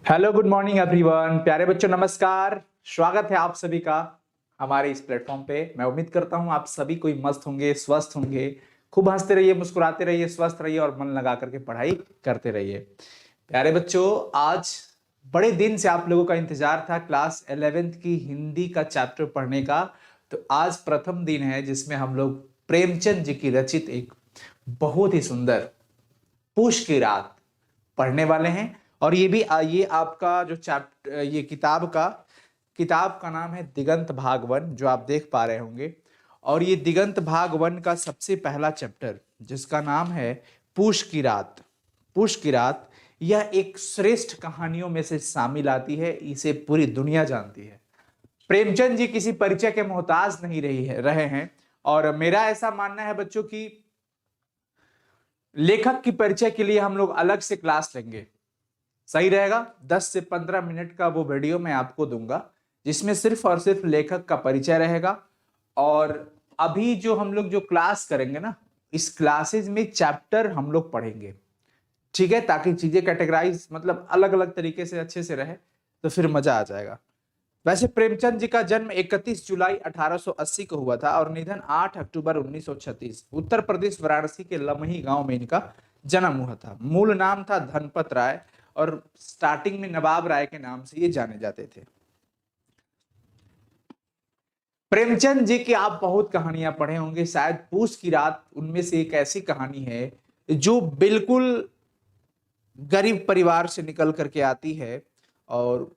Hello, good morning everyone. प्यारे बच्चों, नमस्कार। स्वागत है आप सभी का हमारे इस प्लेटफॉर्म पे। मैं उम्मीद करता हूं आप सभी कोई मस्त होंगे, स्वस्थ होंगे। खूब हंसते रहिए, मुस्कुराते रहिए, स्वस्थ रहिए और मन लगा करके पढ़ाई करते रहिए। प्यारे बच्चों, आज बड़े दिन से आप लोगों का इंतजार था क्लास 11th की हिंदी का चैप्टर पढ़ने का। तो आज प्रथम दिन है जिसमें हम लोग प्रेमचंद जी की रचित एक बहुत ही सुंदर पूष की रात पढ़ने वाले हैं। और ये आपका जो चैप्टर, ये किताब का नाम है दिगंत भाग 1, जो आप देख पा रहे होंगे। और ये दिगंत भाग 1 का सबसे पहला चैप्टर जिसका नाम है पूष की रात। पूष की रात यह एक श्रेष्ठ कहानियों में से शामिल आती है, इसे पूरी दुनिया जानती है। प्रेमचंद जी किसी परिचय के मोहताज नहीं रहे हैं। और मेरा ऐसा मानना है बच्चों की लेखक की परिचय के लिए हम लोग अलग से क्लास लेंगे, सही रहेगा। 10 से 15 मिनट का वो वीडियो मैं आपको दूंगा जिसमें सिर्फ और सिर्फ लेखक का परिचय रहेगा। और अभी जो हम लोग जो क्लास करेंगे ना, इस क्लासेज में चैप्टर हम लोग पढ़ेंगे, ठीक है, ताकि चीजें कैटेगराइज मतलब अलग अलग तरीके से अच्छे से रहे, तो फिर मजा आ जाएगा। वैसे प्रेमचंद जी का जन्म 31 जुलाई 1880 को हुआ था और निधन 8 अक्टूबर 1936 उत्तर प्रदेश वाराणसी के लमही गांव में इनका जन्म हुआ था। मूल नाम था धनपत राय और स्टार्टिंग में नवाब राय के नाम से ये जाने जाते थे। प्रेमचंद जी की आप बहुत कहानियां पढ़े होंगे, शायद पूस की रात उनमें से एक ऐसी कहानी है जो बिल्कुल गरीब परिवार से निकल करके आती है। और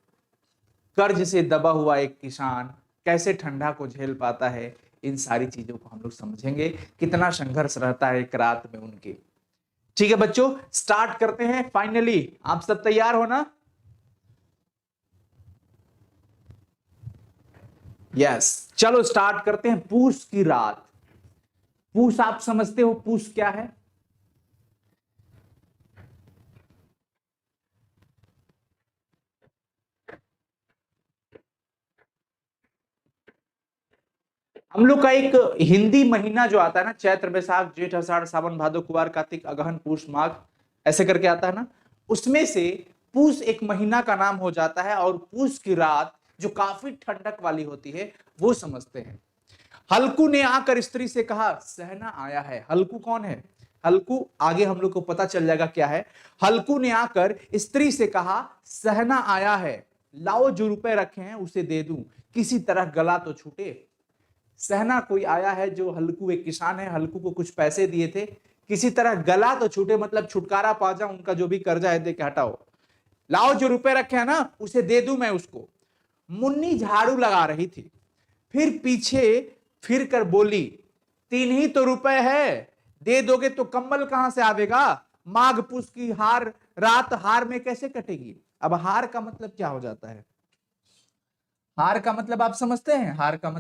कर्ज से दबा हुआ एक किसान कैसे ठंडा को झेल पाता है, इन सारी चीजों को हम लोग समझेंगे। कितना संघर्ष रहता है एक रात में उनके। ठीक है बच्चों, स्टार्ट करते हैं। फाइनली आप सब तैयार हो ना? यस, चलो स्टार्ट करते हैं। पूस की रात। पूस आप समझते हो पूस क्या है? हम लोग का एक हिंदी महीना जो आता है ना, चैत्र वैशाख जेठ आषाढ़ सावन भादो कुवार कार्तिक अगहन पूष माघ, ऐसे करके आता है ना, उसमें से पूस एक महीना का नाम हो जाता है। और पूस की रात जो काफी ठंडक वाली होती है वो समझते हैं। हल्कू ने आकर स्त्री से कहा सहना आया है। हल्कू कौन है? हल्कू आगे हम लोग को पता चल जाएगा क्या है। हल्कू ने आकर स्त्री से कहा सहना आया है, लाओ जो रुपए रखे हैं उसे दे दूं, किसी तरह गला तो छूटे। सहना कोई आया है, जो हल्कू एक किसान है, हल्कू को कुछ पैसे दिए थे, किसी तरह गला तो छूटे मतलब छुटकारा पा जाऊं, उनका जो भी कर्जा है दे के हटाओ। लाओ जो रुपए रखे हैं ना उसे दे दूं मैं उसको। मुन्नी झाड़ू लगा रही थी, फिर पीछे फिर कर बोली 3 ही तो रुपए है, दे दोगे तो कम्बल कहां से आवेगा। माघ पूस की हार रात हार में कैसे कटेगी। अब हार का मतलब क्या हो जाता है? हार का मतलब आप समझते हैं? हार का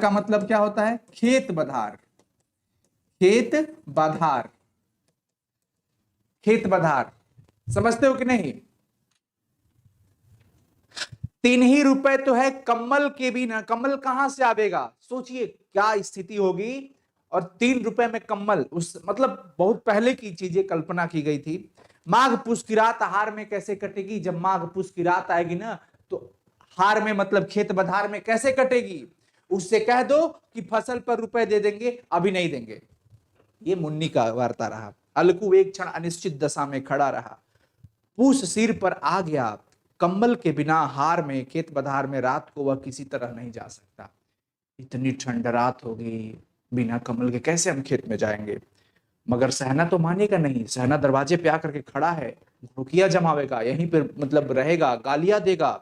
मतलब क्या होता है? खेत बधार। खेत बधार, खेत बधार समझते हो कि नहीं? 3 ही रुपए तो है, कम्बल के भी ना, कम्बल कहां से आवेगा। सोचिए क्या स्थिति होगी। और 3 रुपए में कम्बल, उस मतलब बहुत पहले की चीजें कल्पना की गई थी। माघ पूस की रात हार में कैसे कटेगी। जब माघ पूस की रात आएगी ना, तो हार में मतलब खेत बधार में कैसे कटेगी। उससे कह दो कि फसल पर रुपए दे देंगे, अभी नहीं देंगे। ये मुन्नी का वार्ता रहा। अलकू एक क्षण अनिश्चित दशा में खड़ा रहा। पूस सिर पर आ गया, कंबल के बिना हार में खेत बधार में रात को वह किसी तरह नहीं जा सकता। इतनी ठंड रात होगी, बिना कम्बल के कैसे हम खेत में जाएंगे। मगर सहना तो मानेगा नहीं। सहना दरवाजे पे आकर के खड़ा है, रुकिया जमावेगा, यहीं पर मतलब रहेगा, गालियां देगा।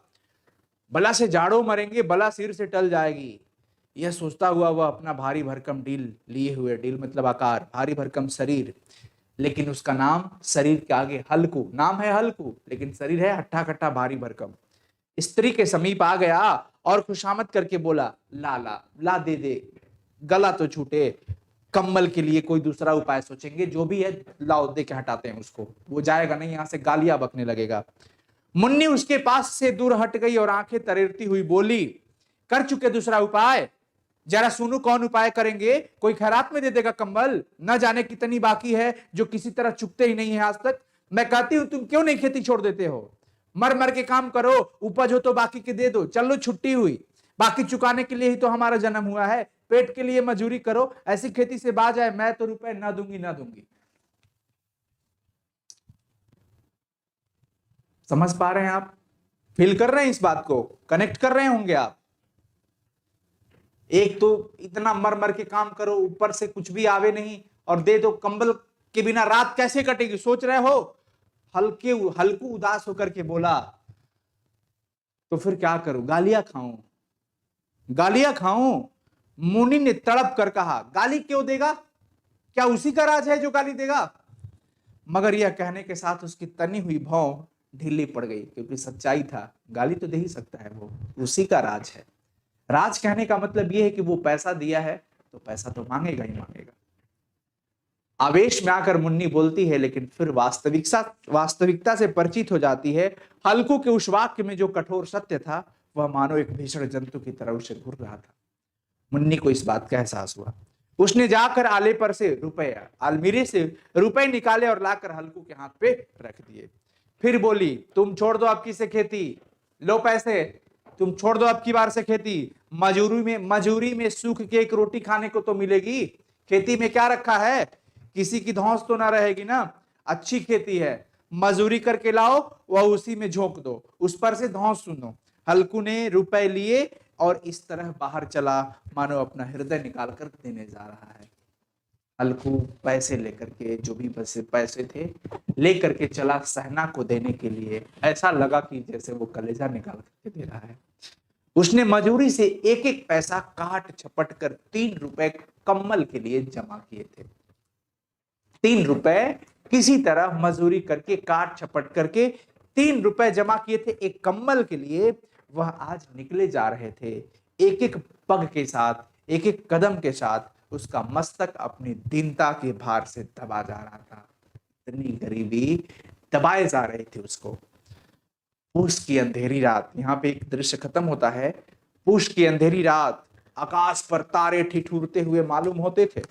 बला से जाड़ो मरेंगे, बला सिर से टल जाएगी। यह सोचता हुआ वह अपना भारी भरकम डील लिए हुए, डील मतलब आकार, भारी भरकम शरीर, लेकिन उसका नाम शरीर के आगे हल्कू, नाम है हल्कू लेकिन शरीर है हट्टा कट्टा भारी भरकम। स्त्री के समीप आ गया और खुशामद करके बोला ला ला ला दे दे, गला तो छूटे। कम्बल के लिए कोई दूसरा उपाय सोचेंगे, जो भी है लाओ दे के हटाते हैं उसको। वो जाएगा नहीं, यहां से गालियां बकने लगेगा। मुन्नी उसके पास से दूर हट गई और आंखें तरेरती हुई बोली कर चुके दूसरा उपाय, जरा सुनो कौन उपाय करेंगे। कोई खैरात में दे देगा कंबल, न जाने कितनी बाकी है जो किसी तरह चुकते ही नहीं है आज तक। मैं कहती हूं तुम क्यों नहीं खेती छोड़ देते हो? मर मर के काम करो, उपज हो तो बाकी के दे दो, चलो छुट्टी हुई, बाकी चुकाने के लिए ही तो हमारा जन्म हुआ है, पेट के लिए मजदूरी करो, ऐसी खेती से बाज आए, मैं तो रुपए ना दूंगी ना दूंगी। समझ पा रहे हैं आप? फील कर रहे हैं इस बात को? कनेक्ट कर रहे होंगे आप? एक तो इतना मर मर के काम करो, ऊपर से कुछ भी आवे नहीं और दे दो, कंबल के बिना रात कैसे कटेगी सोच रहे हो? हल्कू उदास होकर के बोला, तो फिर क्या करूं? गालियां खाऊं? गालियां खाऊं? मुनि ने तड़प कर कहा, गाली क्यों देगा? क्या उसी का राज है जो गाली देगा? मगर यह कहने के साथ उसकी तनी हुई भौं ढीली पड़ गई, क्योंकि सच्चाई था, गाली तो दे ही सकता है, वो उसी का राज है। राज कहने का मतलब यह है कि वो पैसा दिया है तो पैसा तो मांगेगा ही मांगेगा। आवेश में आकर मुन्नी बोलती है, लेकिन फिर वास्तविकता से परिचित हो जाती है। हल्कू के उस वाक्य में जो कठोर सत्य था, वह मानो एक भीषण जंतु की तरह उसे घूर रहा था। मुन्नी को इस बात का एहसास हुआ। उसने जाकर अलमीरे से रुपए निकाले और लाकर हल्कू के हाथ पे रख दिए। फिर बोली, तुम छोड़ दो अब की से खेती, लो पैसे, तुम छोड़ दो अब की बार से खेती। मजूरी में सूख के एक रोटी खाने को तो मिलेगी, खेती में क्या रखा है? किसी की धौंस तो ना रहेगी ना? अच्छी खेती है, मजूरी करके लाओ, वह उसी में झोंक दो, उस पर से धौंस सुनो। हल्कू ने रुपए लिए और इस तरह बाहर चला मानो अपना हृदय निकाल कर देने जा रहा है। हल्कू पैसे लेकर के, जो भी पैसे थे लेकर के चला सहना को देने के लिए। ऐसा लगा कि जैसे वो कलेजा निकाल करके दे रहा है। उसने मजूरी से एक एक पैसा काट छपट कर 3 रुपए कम्मल के लिए जमा किए थे। 3 रुपए किसी तरह मजूरी करके काट छपट करके 3 रुपए जमा किए थे एक कम्बल के लिए। वह आज निकले जा रहे थे, एक एक पग के साथ, एक एक कदम के साथ उसका मस्तक अपनी दीनता के भार से दबा जा रहा था। इतनी गरीबी दबाए जा रहे थे उसको। पूस की अंधेरी रात, यहाँ पे एक दृश्य खत्म होता है। पूस की अंधेरी रात, आकाश पर तारे ठिठुरते हुए मालूम होते थे।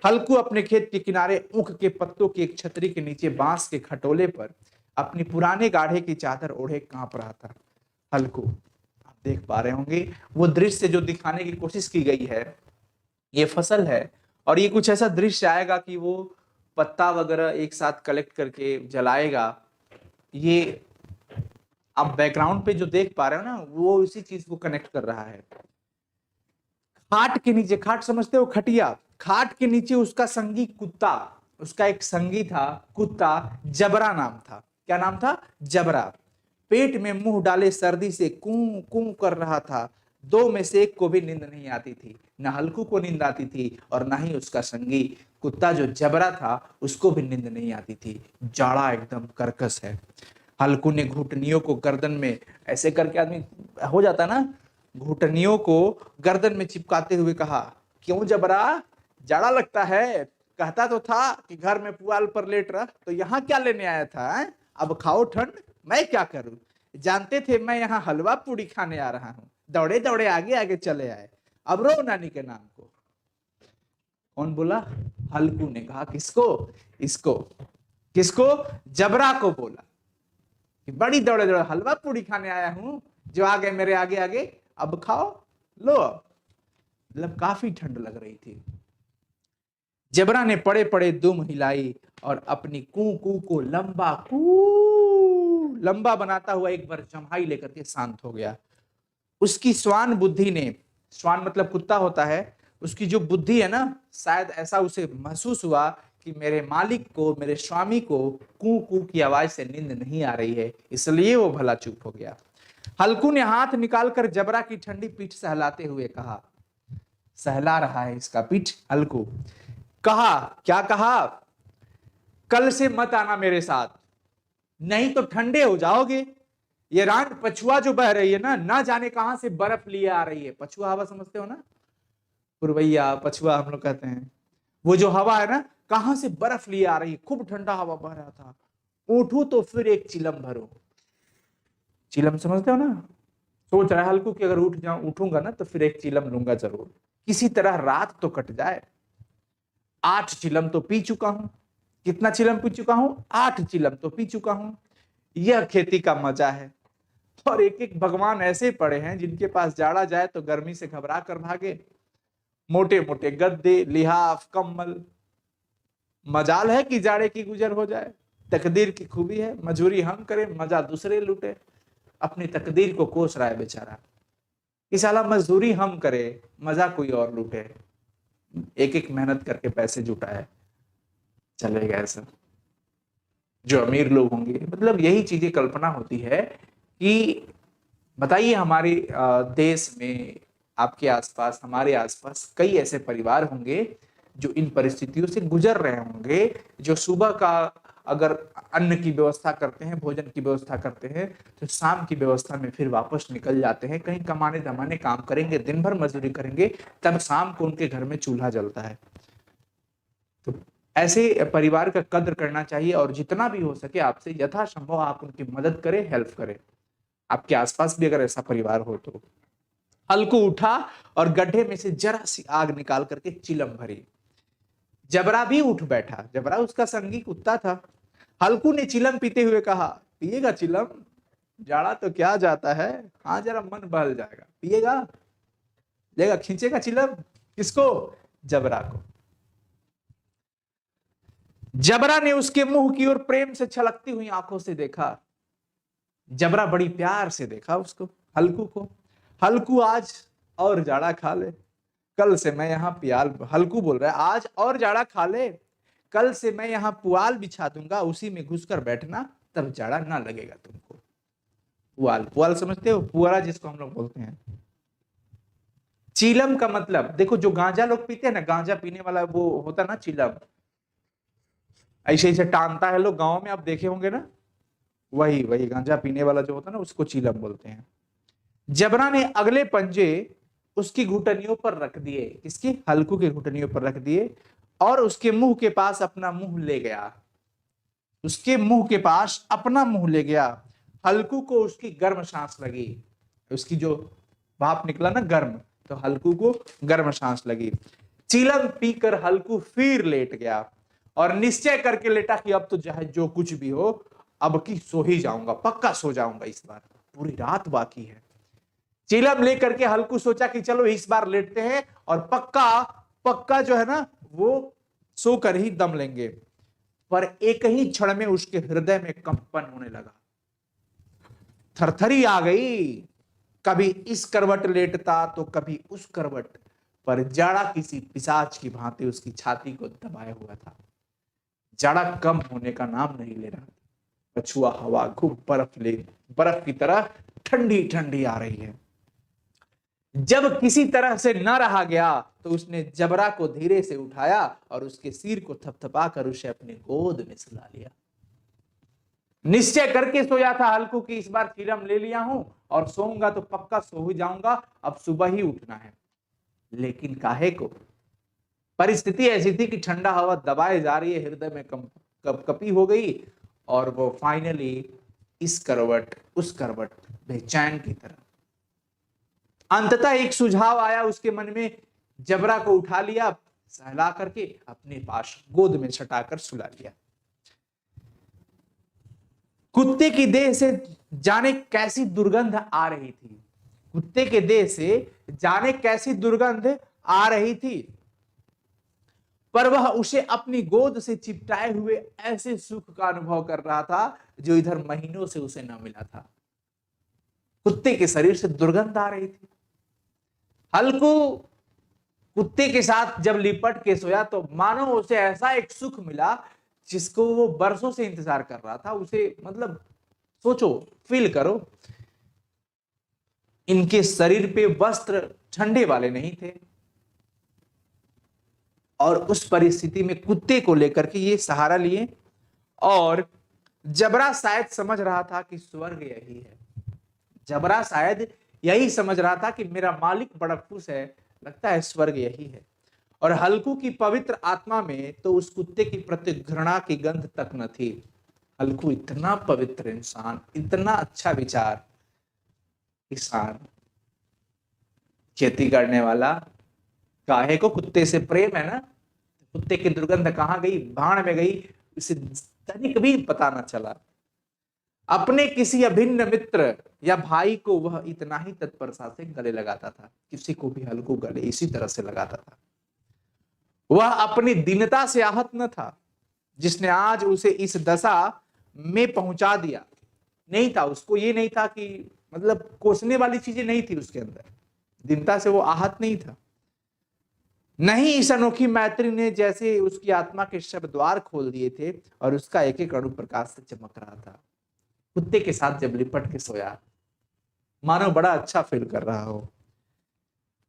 हल्कू अपने खेत के किनारे ऊख के पत्तों की एक छतरी के नीचे बांस के खटोले पर अपनी पुराने गाढ़े की चादर ओढ़े कांप रहा था। हल्कू, आप देख पा रहे होंगे वो दृश्य जो दिखाने की कोशिश की गई है, ये फसल है और ये कुछ ऐसा दृश्य आएगा कि वो पत्ता वगैरह एक साथ कलेक्ट करके जलाएगा। ये आप बैकग्राउंड पे जो देख पा रहे हो ना, वो इसी चीज को कनेक्ट कर रहा है। खाट के नीचे, खाट समझते हो, खटिया, खाट के नीचे उसका संगी कुत्ता, उसका एक संगी था कुत्ता, जबरा नाम था। क्या नाम था? जबरा। पेट में मुंह डाले सर्दी से कूं कूं कर रहा था। 2 में से एक को भी नींद नहीं आती थी, न हल्कू को नींद आती थी और ना ही उसका संगी कुत्ता जो जबरा था उसको भी नींद नहीं आती थी। जाड़ा एकदम कर्कश है। हल्कू ने घुटनियों को गर्दन में ऐसे करके, आदमी हो जाता ना, घुटनियों को गर्दन में चिपकाते हुए कहा, क्यों जबरा, जाड़ा लगता है? कहता तो था कि घर में पुआल पर लेट रहा, तो यहाँ क्या लेने आया था है? अब खाओ ठंड, मैं क्या करूं? जानते थे मैं यहाँ हलवा पूड़ी खाने आ रहा हूँ, दौड़े दौड़े आगे आगे चले आए, अब रो नानी के नाम को। कौन बोला? हल्कू ने कहा। किसको? इसको। किसको? जबरा को बोला कि बड़ी दौड़े दौड़े हलवा पूड़ी खाने आया हूं, जो आ गए मेरे आगे आगे, अब खाओ, लो। मतलब काफी ठंड लग रही थी। जबरा ने पड़े पड़े दुम हिलाई और अपनी कू कू को लंबा बनाता हुआ एक बार जम्हाई लेकर के शांत हो गया। उसकी श्वान बुद्धि ने, श्वान मतलब कुत्ता होता है, उसकी जो बुद्धि है ना, शायद ऐसा उसे महसूस हुआ कि मेरे मालिक को, मेरे स्वामी को कू कू की आवाज से नींद नहीं आ रही है, इसलिए वो भला चुप हो गया। हल्कू ने हाथ निकालकर जबरा की ठंडी पीठ सहलाते हुए कहा, सहला रहा है इसका पीठ हल्कू। कहा, क्या कहा? कल से मत आना मेरे साथ, नहीं तो ठंडे हो जाओगे। ये रांड पछुआ जो बह रही है ना, ना जाने कहां से बर्फ लिए आ रही है। पछुआ हवा समझते हो ना, पुरवैया पछुआ हम लोग कहते हैं। वो जो हवा है ना, कहां से बर्फ लिए आ रही है, खूब ठंडा हवा बह रहा था। उठू तो फिर एक चिलम भरो। चिलम समझते हो ना? सोच रहा है हल्कू कि अगर उठूंगा ना तो फिर एक चिलम लूंगा जरूर, किसी तरह रात तो कट जाए। 8 चिलम तो पी चुका हूं, कितना चिलम पी चुका हूं? 8 चिलम तो पी चुका हूं। यह खेती का मजा है। और एक एक भगवान ऐसे पड़े हैं जिनके पास जाड़ा जाए तो गर्मी से घबरा कर भागे। मोटे मोटे गद्दे, लिहाफ, कंबल। मजाल है कि जाड़े की गुजर हो जाए। तकदीर की खूबी है, मजूरी हम करें, मजा दूसरे लूटे। अपनी तकदीर को कोस रहा है बेचारा कि साला मजदूरी हम करें, मजा कोई और लूटे। एक एक मेहनत करके पैसे जुटाए, चलेगा ऐसा। जो अमीर लोग होंगे, मतलब यही चीजें कल्पना होती है कि बताइए हमारे देश में, आपके आसपास, हमारे आसपास कई ऐसे परिवार होंगे जो इन परिस्थितियों से गुजर रहे होंगे, जो सुबह का अगर अन्न की व्यवस्था करते हैं, भोजन की व्यवस्था करते हैं, तो शाम की व्यवस्था में फिर वापस निकल जाते हैं, कहीं कमाने धमाने काम करेंगे, दिन भर मजदूरी करेंगे, तब शाम को उनके घर में चूल्हा जलता है। तो ऐसे परिवार का कद्र करना चाहिए और जितना भी हो सके आपसे यथासंभव आप उनकी मदद करें, हेल्प करें। आपके आसपास भी अगर ऐसा परिवार हो तो। हल्कू उठा और गड्ढे में से जरा सी आग निकाल करके चिलम भरी। जबरा भी उठ बैठा। जबरा उसका संगी कुत्ता था। हल्कू ने चिलम पीते हुए कहा, पिएगा चिलम? जाड़ा तो क्या जाता है, हाँ जरा मन बहल जाएगा। पिएगा? लेगा, खींचेगा चिलम? किसको? जबरा को। जबरा ने उसके मुंह की ओर प्रेम से छलकती हुई आंखों से देखा। जबरा बड़ी प्यार से देखा उसको, हल्कू को। हल्कू, आज और जाड़ा खा ले, कल से मैं यहाँ पियाल। हल्कू बोल रहा है, आज और जाड़ा खा ले, कल से मैं यहाँ पुआल बिछा दूंगा, उसी में घुसकर बैठना, तब जाड़ा ना लगेगा तुमको। पुआल, पुआल समझते हो? पुअरा जिसको हम लोग बोलते हैं। चीलम का मतलब देखो, जो गांजा लोग पीते हैं ना, गांजा पीने वाला वो होता ना चीलम, ऐसे ऐसे टांगता है लोग, गांव में आप देखे होंगे ना, वही वही गांजा पीने वाला जो होता है ना, उसको चीलम बोलते हैं। जबरा ने अगले पंजे उसकी घुटनियों पर रख दिए। किसकी? हल्कू के घुटनियों पर रख दिए और उसके मुंह के पास अपना मुंह ले गया। उसके मुंह के पास अपना मुंह ले गया। हल्कू को उसकी गर्म सांस लगी। उसकी जो भाप निकला ना गर्म, तो हल्कू को गर्म सांस लगी। चिलम पीकर हल्कू फिर लेट गया और निश्चय करके लेटा कि अब तो चाहे जो कुछ भी हो, अब की सो ही जाऊंगा, पक्का सो जाऊंगा, इस बार पूरी रात बाकी है। चिलम लेकर के हल्कू सोचा कि चलो इस बार लेटते हैं और पक्का पक्का जो है ना वो सोकर ही दम लेंगे। पर एक ही क्षण में उसके हृदय में कंपन होने लगा, थरथरी आ गई। कभी इस करवट लेटता तो कभी उस करवट, पर जाड़ा किसी पिशाच की भांति उसकी छाती को दबाए हुआ था। जाड़ा कम होने का नाम नहीं ले रहा था। पछुआ हवा खूब बर्फ की तरह ठंडी ठंडी आ रही है। जब किसी तरह से न रहा गया तो उसने जबरा को धीरे से उठाया और उसके सिर को थपथपाकर उसे अपने गोद में सुला लिया। निश्चय करके सोया था हल्कू की इस बार चिलम ले लिया हूं और सोऊंगा तो पक्का सो ही जाऊंगा, अब सुबह ही उठना है। लेकिन काहे को? परिस्थिति ऐसी थी कि ठंडा हवा दबाए जा रही है, हृदय में कपकपी हो गई और वो फाइनली इस करवट उस करवट बेचैन की तरह। अंततः एक सुझाव आया उसके मन में, जबरा को उठा लिया, सहला करके अपने पास गोद में सटाकर सुला लिया। कुत्ते की देह से जाने कैसी दुर्गंध आ रही थी। कुत्ते के देह से जाने कैसी दुर्गंध आ रही थी, पर वह उसे अपनी गोद से चिपटाए हुए ऐसे सुख का अनुभव कर रहा था जो इधर महीनों से उसे न मिला था। कुत्ते के शरीर से दुर्गंध आ रही थी। हल्कू कुत्ते के साथ जब लिपट के सोया तो मानो उसे ऐसा एक सुख मिला जिसको वो बरसों से इंतजार कर रहा था। उसे मतलब सोचो, फील करो, इनके शरीर पे वस्त्र ठंडे वाले नहीं थे और उस परिस्थिति में कुत्ते को लेकर के ये सहारा लिए। और जबरा शायद समझ रहा था कि स्वर्ग यही है। जबरा शायद यही समझ रहा था कि मेरा मालिक बड़ा खुश है, लगता है स्वर्ग यही है। और हल्कू की पवित्र आत्मा में तो उस कुत्ते की प्रति घृणा की गंध तक न थी। हल्कू इतना पवित्र इंसान, इतना अच्छा विचार, किसान, खेती करने वाला, काहे को कुत्ते से प्रेम है ना। कुत्ते की दुर्गंध कहां गई? भाड़ में गई। इसे तनिक भी पता न चला। अपने किसी अभिन्न मित्र या भाई को वह इतना ही तत्परता से गले लगाता था, किसी को भी हल्कू गले इसी तरह से लगाता था। वह अपनी दीनता से आहत न था, जिसने आज उसे इस दशा में पहुंचा दिया। नहीं था, उसको ये नहीं था कि मतलब कोसने वाली चीजें नहीं थी उसके अंदर, दीनता से वो आहत नहीं था। नहीं, इस अनोखी मैत्री ने जैसे उसकी आत्मा के शब्द द्वार खोल दिए थे और उसका एक एक अणु प्रकाश से चमक रहा था। कुत्ते के साथ जब लिपट के सोया, मानो बड़ा अच्छा फील कर रहा हो।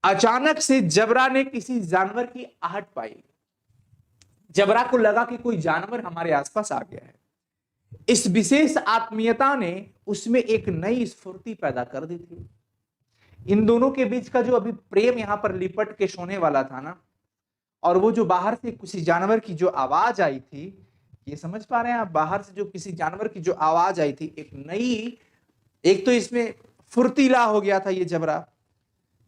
अचानक से जबरा ने किसी जानवर की आहट पाई। जबरा को लगा कि कोई जानवर हमारे आसपास आ गया है। इस विशेष आत्मीयता ने उसमें एक नई स्फूर्ति पैदा कर दी थी। इन दोनों के बीच का जो अभी प्रेम यहां पर लिपट के सोने वाला था ना, और वो जो बाहर से किसी जानवर की जो आवाज आई थी, ये समझ पा रहे हैं आप? बाहर से जो किसी जानवर की जो आवाज आई थी, एक नई, एक तो इसमें फुर्तीला हो गया था ये जबरा,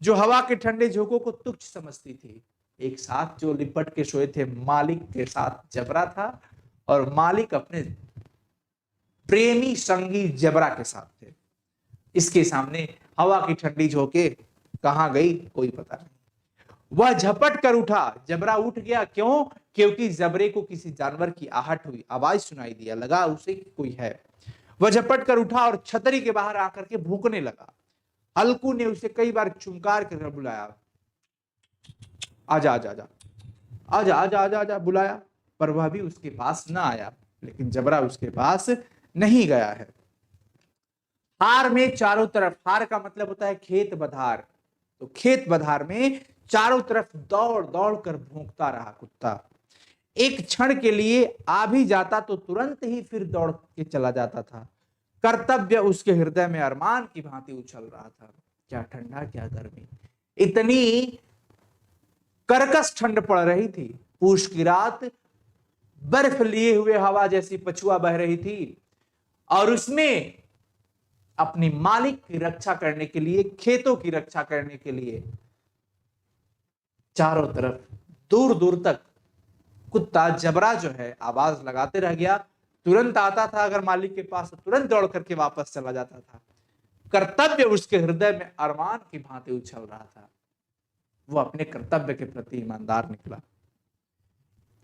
जो हवा के ठंडे झोंकों को तुच्छ समझती थी। एक साथ जो लिपट के सोए थे, मालिक के साथ जबरा था और मालिक अपने प्रेमी संगी जबरा के साथ थे। इसके सामने हवा की ठंडी झोंके कहां गई कोई पता नहीं। वह झपट कर उठा, जबरा उठ गया। क्यों? क्योंकि जबरे को किसी जानवर की आहट हुई, आवाज सुनाई दिया, लगा उसे कि कोई है। वह झपट कर उठा और छतरी के बाहर आकर के भूकने लगा। हल्कू ने उसे कई बार चुमकार कर बुलाया, आजा आजा आजा आजा आजा आजा आजा बुलाया, पर वह भी उसके पास न आया। लेकिन जबरा उसके पास नहीं गया है। हार में चारों तरफ, हार का मतलब होता है खेत बधार, तो खेत बधार में चारों तरफ दौड़ दौड़ कर भौंकता रहा कुत्ता। एक क्षण के लिए आ भी जाता तो तुरंत ही फिर दौड़ के चला जाता था। कर्तव्य उसके हृदय में अरमान की भांति उछल रहा था। क्या ठंडा, क्या गर्मी, इतनी कर्कश ठंड पड़ रही थी। पूष की रात, बर्फ लिए हुए हवा जैसी पछुआ बह रही थी और उसमें अपनी मालिक की रक्षा करने के लिए, खेतों की रक्षा करने के लिए चारों तरफ दूर दूर तक कुत्ता जबरा जो है आवाज लगाते रह गया। तुरंत आता था अगर मालिक के पास, तो तुरंत दौड़ करके वापस चला जाता था। कर्तव्य उसके हृदय में अरमान की भांति उछल रहा था। वो अपने कर्तव्य के प्रति ईमानदार निकला।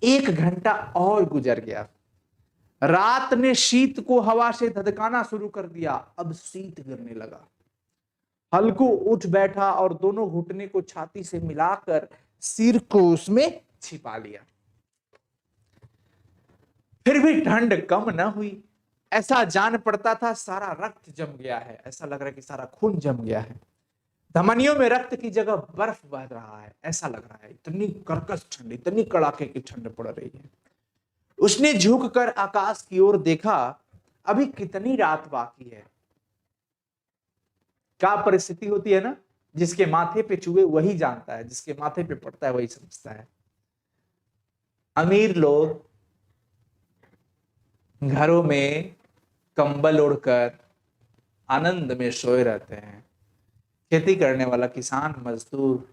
1 घंटा और गुजर गया। रात ने शीत को हवा से धधकाना शुरू कर दिया। अब शीत गिरने लगा। हल्कू उठ बैठा और दोनों घुटने को छाती से मिलाकर सिर को उसमें छिपा लिया। फिर भी ठंड कम न हुई। ऐसा जान पड़ता था सारा रक्त जम गया है, ऐसा लग रहा है कि सारा खून जम गया है। धमनियों में रक्त की जगह बर्फ बह रहा है, ऐसा लग रहा है। इतनी कर्कश ठंड, इतनी कड़ाके की ठंड पड़ रही है। उसने झुककर आकाश की ओर देखा। अभी कितनी रात बाकी है। क्या परिस्थिति होती है ना, जिसके माथे पे चुए वही जानता है, जिसके माथे पे पड़ता है वही समझता है। अमीर लोग घरों में कंबल ओढ़कर आनंद में सोए रहते हैं। खेती करने वाला किसान मजदूर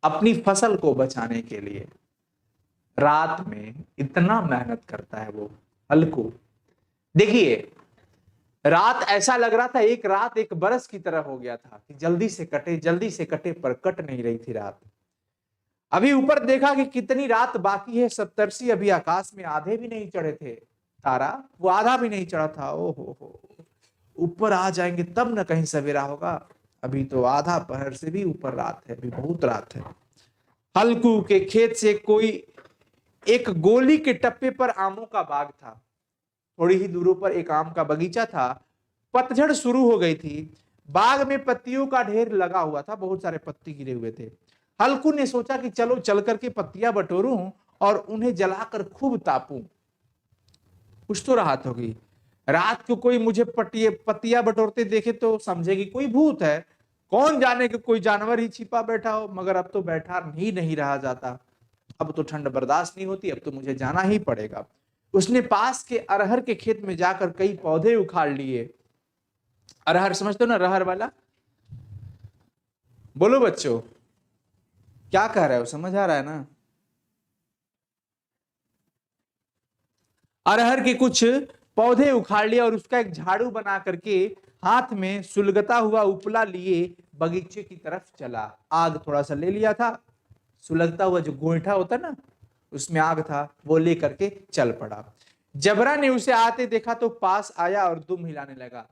अपनी फसल को बचाने के लिए रात में इतना मेहनत करता है। वो हल्कू, देखिए रात ऐसा लग रहा था, एक रात एक बरस की तरह हो गया था कि जल्दी से कटे, पर कट नहीं रही थी रात। अभी ऊपर देखा कि कितनी रात बाकी है। सप्तर्षि अभी आकाश में आधे भी नहीं चढ़े थे। तारा वो आधा भी नहीं चढ़ा था। ओ हो, ऊपर आ जाएंगे तब न कहीं सवेरा होगा। अभी तो आधा पहर से भी ऊपर रात है, अभी बहुत रात है। हल्कू के खेत से कोई एक गोली के टप्पे पर आमों का बाग था। थोड़ी ही दूरों पर एक आम का बगीचा था। पतझड़ शुरू हो गई थी। बाग में पत्तियों का ढेर लगा हुआ था, बहुत सारे पत्ती गिरे हुए थे। हल्कू ने सोचा कि चलो चल करके पत्तियां बटोरूं और उन्हें जलाकर खूब तापूं, कुछ तो राहत होगी। रात को कोई मुझे पत्तियां बटोरते देखे तो समझेगी कोई भूत है। कौन जाने कि कोई जानवर ही छिपा बैठा हो। मगर अब तो बैठा ही नहीं रहा जाता। अब तो ठंड बर्दाश्त नहीं होती, अब तो मुझे जाना ही पड़ेगा। उसने पास के अरहर के खेत में जाकर कई पौधे उखाड़ लिए। अरहर समझते हो ना, रहर वाला। बोलो बच्चों, क्या कह रहे हो, समझ आ रहा है ना? अरहर के कुछ पौधे उखाड़ लिए और उसका एक झाड़ू बना करके हाथ में सुलगता हुआ उपला लिए बगीचे की तरफ चला। आग थोड़ा सा ले लिया था, सुलगता हुआ जो गोईठा होता ना उसमें आग था, वो लेकर के चल पड़ा। जबरा ने उसे आते देखा तो पास आया और दुम हिलाने लगा।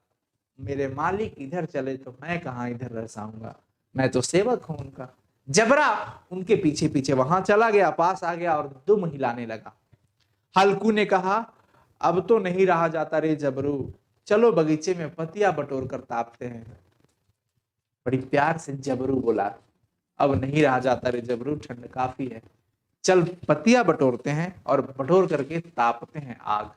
मेरे मालिक इधर चले तो मैं कहां इधर रह जाऊंगा, मैं तो सेवक हूं उनका। जबरा उनके पीछे पीछे वहां चला गया, पास आ गया और दुम हिलाने लगा। हल्कू ने कहा, अब तो नहीं रहा जाता रे जबरू, चलो बगीचे में पत्तियां बटोर कर तापते हैं। बड़ी प्यार से जबरू बोला, अब नहीं रहा जाता रे जबरू, ठंड काफी है, चल पत्तियां बटोरते हैं और बटोर करके तापते हैं आग।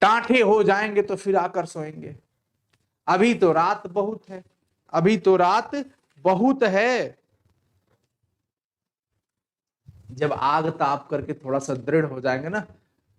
टांठे हो जाएंगे तो फिर आकर सोएंगे, अभी तो रात बहुत है, अभी तो रात बहुत है। जब आग ताप करके थोड़ा सा दृढ़ हो जाएंगे ना,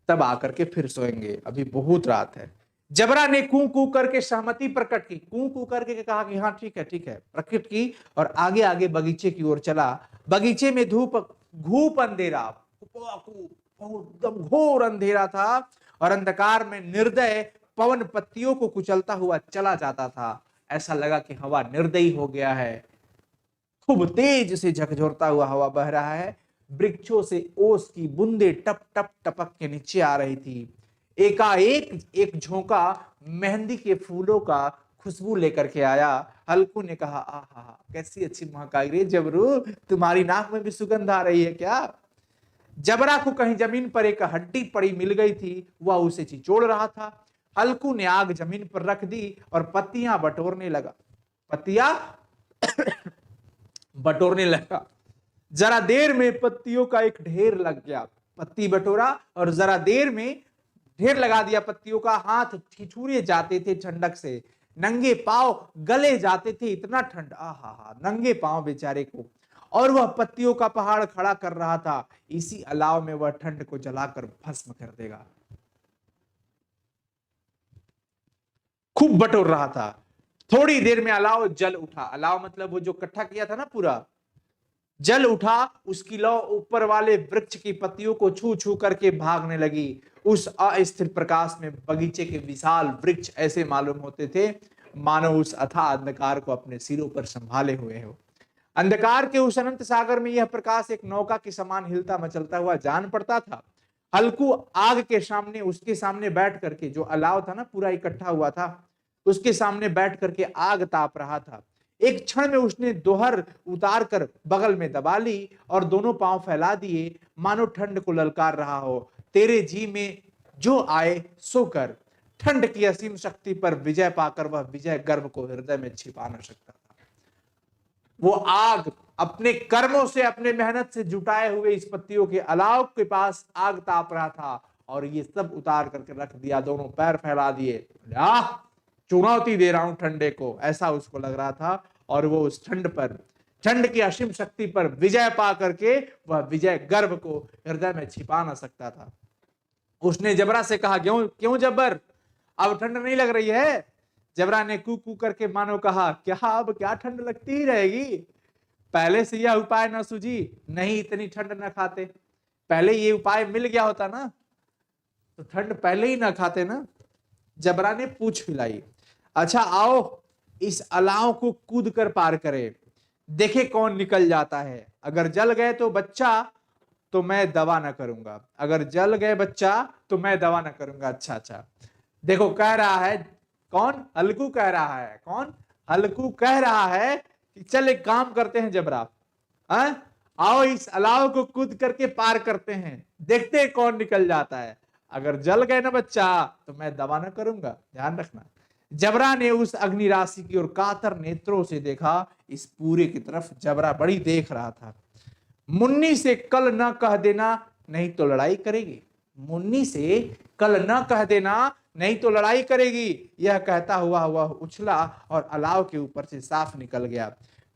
तब आकर के फिर सोएंगे, अभी बहुत रात है। जबरा ने कू कू करके सहमति प्रकट की, कू कू करके कहा कि हाँ ठीक है प्रकट की, और आगे आगे बगीचे की ओर चला। बगीचे में धूप घूप अंधेरा, एकदम घोर अंधेरा था और अंधकार में निर्दय पवन पत्तियों को कुचलता हुआ चला जाता था। ऐसा लगा कि हवा निर्दयी हो गया है, खूब तेज से झकझोरता हुआ हवा बह रहा है। वृक्षों से ओस की बूंदे टप टप टपक के नीचे आ रही थी। एकाएक एक झोंका मेहंदी के फूलों का खुशबू लेकर के आया। हल्कू ने कहा, आहा कैसी अच्छी महक आई रे जबरू, तुम्हारी नाक में भी सुगंध आ रही है क्या? जबरा को कहीं जमीन पर एक हड्डी पड़ी मिल गई थी, वह उसे चिचोड़ रहा था। हल्कू ने आग जमीन पर रख दी और पत्तियां बटोरने लगा। पत्तियां बटोरने लगा। जरा देर में पत्तियों का एक ढेर लग गया। पत्ती बटोरा और जरा देर में ढेर लगा दिया पत्तियों का। हाथ ठिठुरे जाते थे ठंडक से, नंगे पांव गले जाते थे, इतना ठंड, आहा नंगे पांव बेचारे को। और वह पत्तियों का पहाड़ खड़ा कर रहा था। इसी अलाव में वह ठंड को जलाकर भस्म कर देगा। खूब बटोर रहा था। थोड़ी देर में अलाव जल उठा। अलाव मतलब वो जो इकट्ठा किया था ना पूरा, जल उठा। उसकी लौ ऊपर वाले वृक्ष की पत्तियों को छू छू करके भागने लगी। उस अस्थिर प्रकाश में बगीचे के विशाल वृक्ष ऐसे मालूम होते थे मानो उस अथाह अंधकार को अपने सिरों पर संभाले हुए हो। अंधकार के उस अनंत सागर में यह प्रकाश एक नौका के समान हिलता मचलता हुआ जान पड़ता था। हल्कू आग के सामने, उसके सामने बैठ करके, जो अलाव था ना पूरा इकट्ठा हुआ था, उसके सामने बैठ करके आग ताप रहा था। एक क्षण में उसने दोहर उतार कर बगल में दबा ली और दोनों पांव फैला दिए, मानो ठंड को ललकार रहा हो। तेरे जी में जो आए सो कर। ठंड की असीम शक्ति पर विजय पाकर वह विजय गर्व को हृदय में छिपा न सकता था। वो आग अपने कर्मों से, अपने मेहनत से जुटाए हुए इस पत्तियों के अलाव के पास आग ताप रहा था और ये सब उतार करके रख दिया, दोनों पैर फैला दिए। चुनौती दे रहा हूं ठंडे को, ऐसा उसको लग रहा था। और वो उस ठंड पर, ठंड की असीम शक्ति पर विजय पा करके वह विजय गर्व को हृदय में छिपा ना सकता था। उसने जबरा से कहा, क्यों क्यों जबर, अब ठंड नहीं लग रही है? जबरा ने कू कू करके मानो कहा, क्या अब क्या ठंड लगती ही रहेगी? पहले से यह उपाय न सूझी, नहीं इतनी ठंड न खाते। पहले ये उपाय मिल गया होता ना तो ठंड पहले ही ना खाते ना। जबरा ने पूछ हिलाई। अच्छा आओ इस अलाव को कूद कर पार करे, देखे कौन निकल जाता है। अगर जल गए तो बच्चा, तो मैं दवा ना करूंगा। अगर जल गए बच्चा तो मैं दवा ना करूंगा। अच्छा देखो कह रहा है कौन? हल्कू कह रहा है। कौन? हल्कू कह रहा है कि चल एक काम करते हैं जबरा, आओ इस अलाव को कूद करके पार करते हैं, देखते हैं कौन निकल जाता है। अगर जल गए ना बच्चा तो मैं दवा ना करूंगा, ध्यान रखना। जबरा ने उस अग्नि राशि की ओर कातर नेत्रों से देखा। इस पूरे की तरफ जबरा बड़ी देख रहा था। मुन्नी से कल न कह देना नहीं तो लड़ाई करेगी। मुन्नी से कल न कह देना नहीं तो लड़ाई करेगी। यह कहता हुआ वह उछला और अलाव के ऊपर से साफ निकल गया।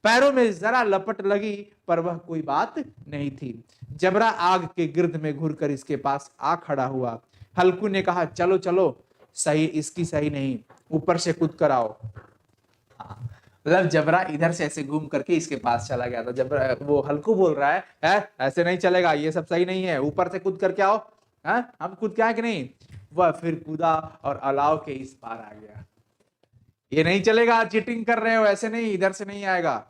पैरों में जरा लपट लगी पर वह कोई बात नहीं थी। जबरा आग के गिर्द में घुरकर इसके पास आ खड़ा हुआ। हल्कू ने कहा, चलो चलो, सही इसकी सही नहीं, ऊपर से कूद कर आओ। मतलब जबरा इधर से ऐसे घूम करके इसके पास चला गया था। जबरा, वो हल्कू बोल रहा है ऐसे नहीं चलेगा, ये सब सही नहीं है, ऊपर से कूद करके आओ। हाँ, हम कूद के आए कि नहीं? वह फिर कूदा और अलाव के इस पार आ गया। ये नहीं चलेगा, चीटिंग कर रहे हो, ऐसे नहीं, इधर से नहीं आएगा,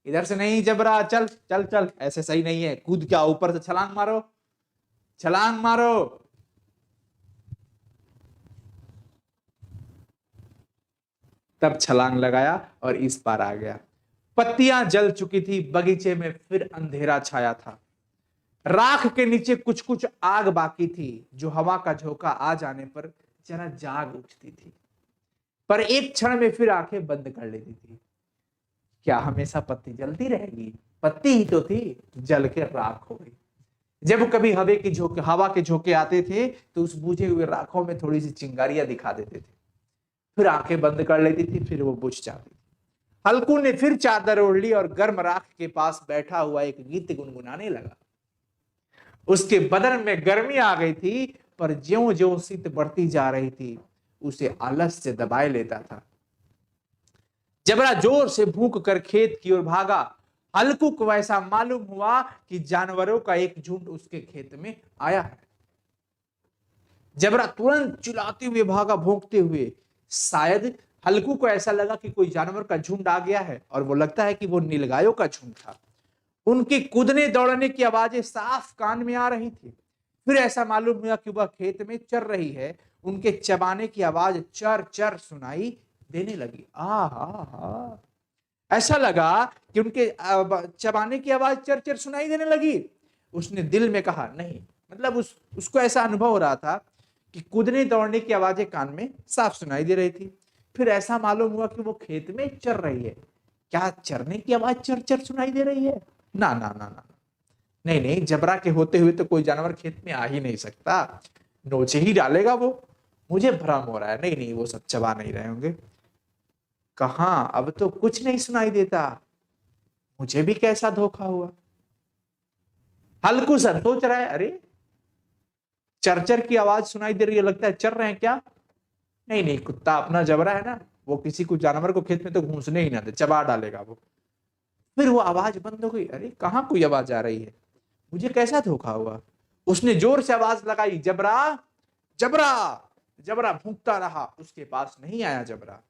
इधर से नहीं जबरा, चल चल चल, ऐसे सही नहीं है। कूद क्या, ऊपर से छलांग मारो, छलांग मारो। तब छलांग लगाया और इस पार आ गया। पत्तियां जल चुकी थी, बगीचे में फिर अंधेरा छाया था। राख के नीचे कुछ कुछ आग बाकी थी, जो हवा का झोंका आ जाने पर जरा जाग उठती थी, पर एक क्षण में फिर आंखें बंद कर लेती थी। क्या हमेशा पत्ती जलती रहेगी? पत्ती ही तो थी, जल के राख हो गई। जब कभी हवा के झोंके आते थे तो उस बुझे हुए राखों में थोड़ी सी चिंगारियां दिखा देते थे, फिर आंखें बंद कर लेती थी, फिर वो बुझ जाती थी। हल्कू ने फिर चादर ओढ़ ली और गर्म राख के पास बैठा हुआ एक गीत गुनगुनाने लगा। उसके बदन में गर्मी आ गई थी, पर ज्यों ज्यों शीत बढ़ती जा रही थी उसे आलस से दबाए लेता था। जबरा जोर से भूख कर खेत की ओर भागा। हल्कू को ऐसा मालूम हुआ कि जानवरों का एक झुंड उसके खेत में आया है। जबरा तुरंत चिल्लाते हुए भागा, भौंकते हुए। शायद हल्कू को ऐसा लगा कि कोई जानवर का झुंड आ गया है, और वो लगता है कि वो नीलगायों का झुंड था। उनके कूदने दौड़ने की आवाजें साफ कान में आ रही थी। फिर ऐसा मालूम हुआ कि वह खेत में चर रही है। उनके चबाने की आवाज चर चर सुनाई देने लगी। आहा, ऐसा लगा कि उनके चबाने की आवाज चर चर सुनाई देने लगी। उसने दिल में कहा, नहीं, मतलब उसको ऐसा अनुभव हो रहा था कि कूदने दौड़ने की आवाजें कान में साफ सुनाई दे रही थी। फिर ऐसा मालूम हुआ कि वो खेत में चर रही है। क्या चरने की आवाज चर चर सुनाई दे रही है? ना ना ना ना, नहीं नहीं, जबरा के होते हुए तो कोई जानवर खेत में आ ही नहीं सकता, नोचे ही डालेगा वो। मुझे भ्रम हो रहा है, नहीं नहीं, वो सब चबा नहीं रहे होंगे। कहां, अब तो कुछ नहीं सुनाई देता, मुझे भी कैसा धोखा हुआ। हल्कू सा सोच रहा है, अरे चरचर की आवाज सुनाई दे रही है, लगता है चर रहे हैं क्या? नहीं नहीं, कुत्ता अपना जबरा है ना, वो किसी को जानवर को खेत में तो घुसने ही ना दे, चबा डालेगा वो। फिर वो आवाज बंद हो गई। अरे कहां कोई आवाज आ रही है, मुझे कैसा धोखा हुआ। उसने जोर से आवाज लगाई, जबरा जबरा। जबरा भूखता रहा, उसके पास नहीं आया जबरा।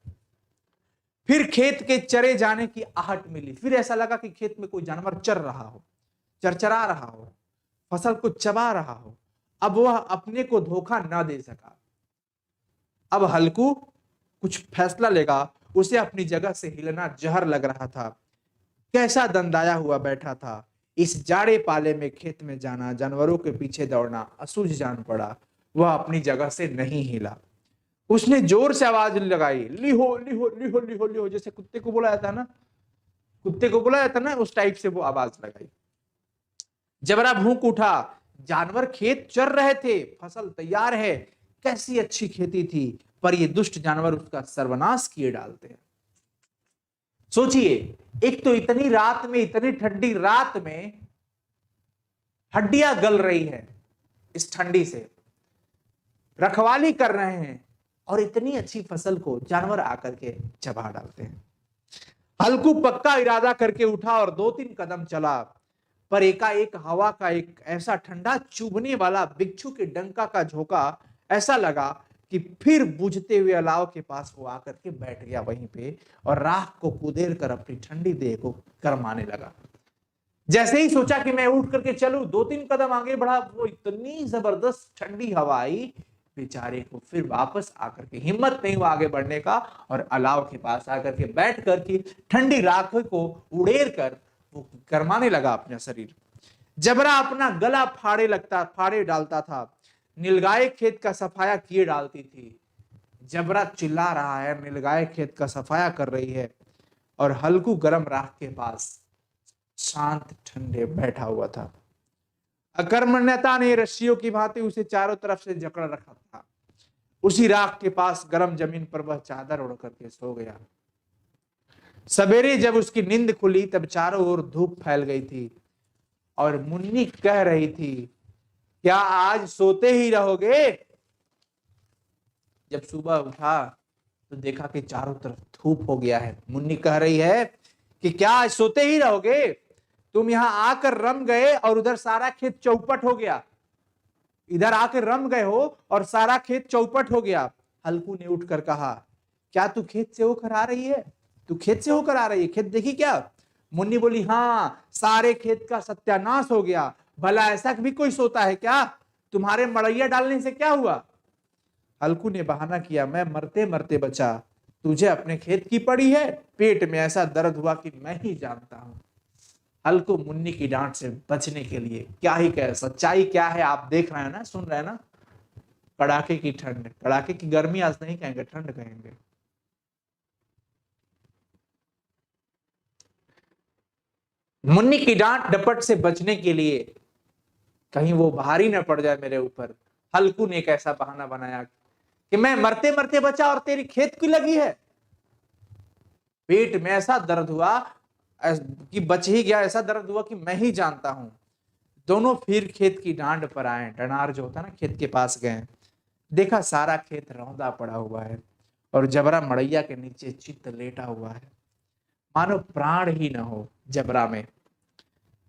फिर खेत के चरे जाने की आहट मिली। फिर ऐसा लगा कि खेत में कोई जानवर चर रहा हो, चरचरा रहा हो, फसल को चबा रहा हो। अब वह अपने को धोखा ना दे सका। अब हल्कू कुछ फैसला लेगा। उसे अपनी जगह से हिलना जहर लग रहा था। कैसा दंदाया हुआ बैठा था। इस जाड़े पाले में खेत में जाना, जानवरों के पीछे दौड़ना असूझ जान पड़ा। वह अपनी जगह से नहीं हिला। उसने जोर से आवाज लगाई, लिहो लिहो लिहो लिहो लिहो, जैसे कुत्ते को बुलाया था ना, कुत्ते को बुलाया था ना, उस टाइप से वो आवाज लगाई। जबरा भूख उठा। जानवर खेत चर रहे थे, फसल तैयार है, कैसी अच्छी खेती थी, पर ये दुष्ट जानवर उसका सर्वनाश किए डालते हैं। सोचिए, एक तो इतनी रात में, इतनी ठंडी रात में हड्डियां गल रही है इस ठंडी से, रखवाली कर रहे हैं, और इतनी अच्छी फसल को जानवर आकर के चबा डालते हैं। हल्कू पक्का इरादा करके उठा और 2-3 कदम चला, पर एकाएक हवा का एक ऐसा ठंडा चुभने वाला बिच्छू के डंका का झोंका ऐसा लगा कि फिर बुझते हुए अलाव के पास वो आकर के बैठ गया वहीं पे, और राख को कुदेल कर अपनी ठंडी देह को गरमाने लगा। जैसे ही सोचा कि मैं उठ करके चलूं, 2-3 कदम आगे बढ़ा, वो इतनी जबरदस्त ठंडी हवा आई, बेचारे को फिर वापस आकर के हिम्मत नहीं हुआ आगे बढ़ने का, और अलाव के पास आकर के बैठ करके ठंडी राख को उड़ेल कर वो गरमाने लगा अपना शरीर। जबरा अपना गला फाड़े डालता था। नीलगाय खेत का सफाया किए डालती थी। जबरा चिल्ला रहा है, नीलगाय खेत का सफाया कर रही है, और हल्कू गरम राख के पास शांत ठंडे बैठा हुआ था। अकर्मण्यता ने रस्सियों की भांति उसे चारों तरफ से जकड़ रखा था। उसी राख के पास गर्म जमीन पर वह चादर ओढ़ करके सो गया। सवेरे जब उसकी नींद खुली, तब चारों ओर धूप फैल गई थी, और मुन्नी कह रही थी, क्या आज सोते ही रहोगे? जब सुबह उठा तो देखा कि चारों तरफ धूप हो गया है। मुन्नी कह रही है कि क्या आज सोते ही रहोगे? तुम यहां आकर रम गए और उधर सारा खेत चौपट हो गया। इधर आके रम गए हो और सारा खेत चौपट हो गया। हल्कू ने उठकर कहा, क्या तू खेत से होकर आ रही है? तू खेत से होकर आ रही है, खेत देखी क्या? मुन्नी बोली, हाँ, सारे खेत का सत्यानाश हो गया। भला ऐसा भी कोई सोता है क्या? तुम्हारे मड़ैया डालने से क्या हुआ? हल्कू ने बहाना किया, मैं मरते मरते बचा, तुझे अपने खेत की पड़ी है, पेट में ऐसा दर्द हुआ कि मैं ही जानता हूं। हल्कू मुन्नी की डांट से बचने के लिए क्या ही कहे, सच्चाई क्या है आप देख रहे हैं ना, सुन रहे हैं ना। कड़ाके की ठंड, कड़ाके की गर्मी आज नहीं कहेंगे, ठंड कहेंगे। मुन्नी की डांट डपट से बचने के लिए, कहीं वो भारी न पड़ जाए मेरे ऊपर, हल्कू ने एक ऐसा बहाना बनाया कि मैं मरते मरते बचा और तेरी खेत की लगी है। पेट में ऐसा दर्द हुआ कि बच ही गया, ऐसा दर्द हुआ कि मैं ही जानता हूं। दोनों फिर खेत की डांड पर आए, डनार जो होता ना, खेत के पास गए। देखा सारा खेत रौंदा पड़ा हुआ है और जबरा मड़ैया के नीचे चित्त लेटा हुआ है, मानो प्राण ही न हो जबरा में।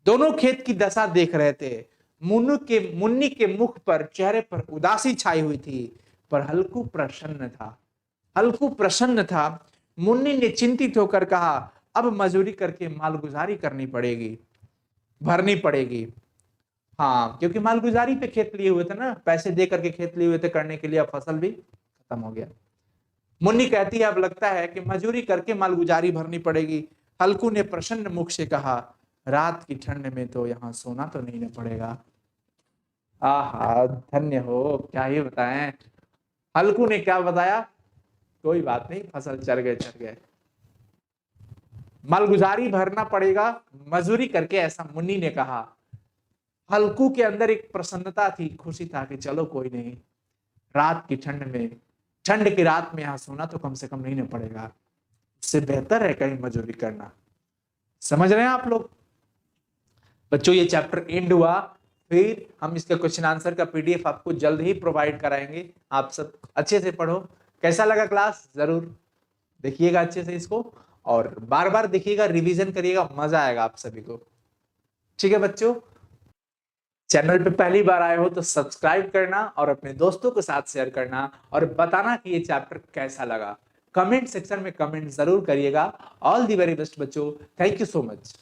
दोनों खेत की दशा देख रहे थे। मुन्नी के मुख पर, चेहरे पर उदासी छाई हुई थी, पर हल्कू प्रसन्न था। हल्कू प्रसन्न था। मुन्नी ने चिंतित होकर कहा, अब मजूरी करके मालगुजारी करनी पड़ेगी, भरनी पड़ेगी। हाँ, क्योंकि मालगुजारी पे खेत लिए हुए थे ना, पैसे दे करके खेत लिए हुए थे करने के लिए, अब फसल भी खत्म हो गया। मुन्नी कहती है, अब लगता है कि मजूरी करके मालगुजारी भरनी पड़ेगी। हल्कू ने प्रसन्न मुख से कहा, रात की ठंड में तो यहाँ सोना तो नहीं न पड़ेगा। आहा, धन्य हो, क्या ही बताएं। हल्कू ने क्या बताया? कोई बात नहीं, फसल चढ़ गए चढ़ गए, मालगुजारी भरना पड़ेगा मजूरी करके, ऐसा मुन्नी ने कहा। हल्कू के अंदर एक प्रसन्नता थी, खुशी था कि चलो कोई नहीं, रात की ठंड में, ठंड की रात में यहाँ सोना तो कम से कम नहीं न पड़ेगा, उससे बेहतर है कहीं मजूरी करना। समझ रहे हैं आप लोग? बच्चों ये चैप्टर एंड हुआ, फिर हम इसका क्वेश्चन आंसर का पीडीएफ आपको जल्द ही प्रोवाइड कराएंगे। आप सब अच्छे से पढ़ो। कैसा लगा क्लास? जरूर देखिएगा अच्छे से इसको, और बार बार देखिएगा, रिवीजन करिएगा, मजा आएगा आप सभी को। ठीक है बच्चों, चैनल पे पहली बार आए हो तो सब्सक्राइब करना और अपने दोस्तों के साथ शेयर करना, और बताना कि ये चैप्टर कैसा लगा। कमेंट सेक्शन में कमेंट जरूर करिएगा। ऑल दी वेरी बेस्ट बच्चों, थैंक यू सो मच।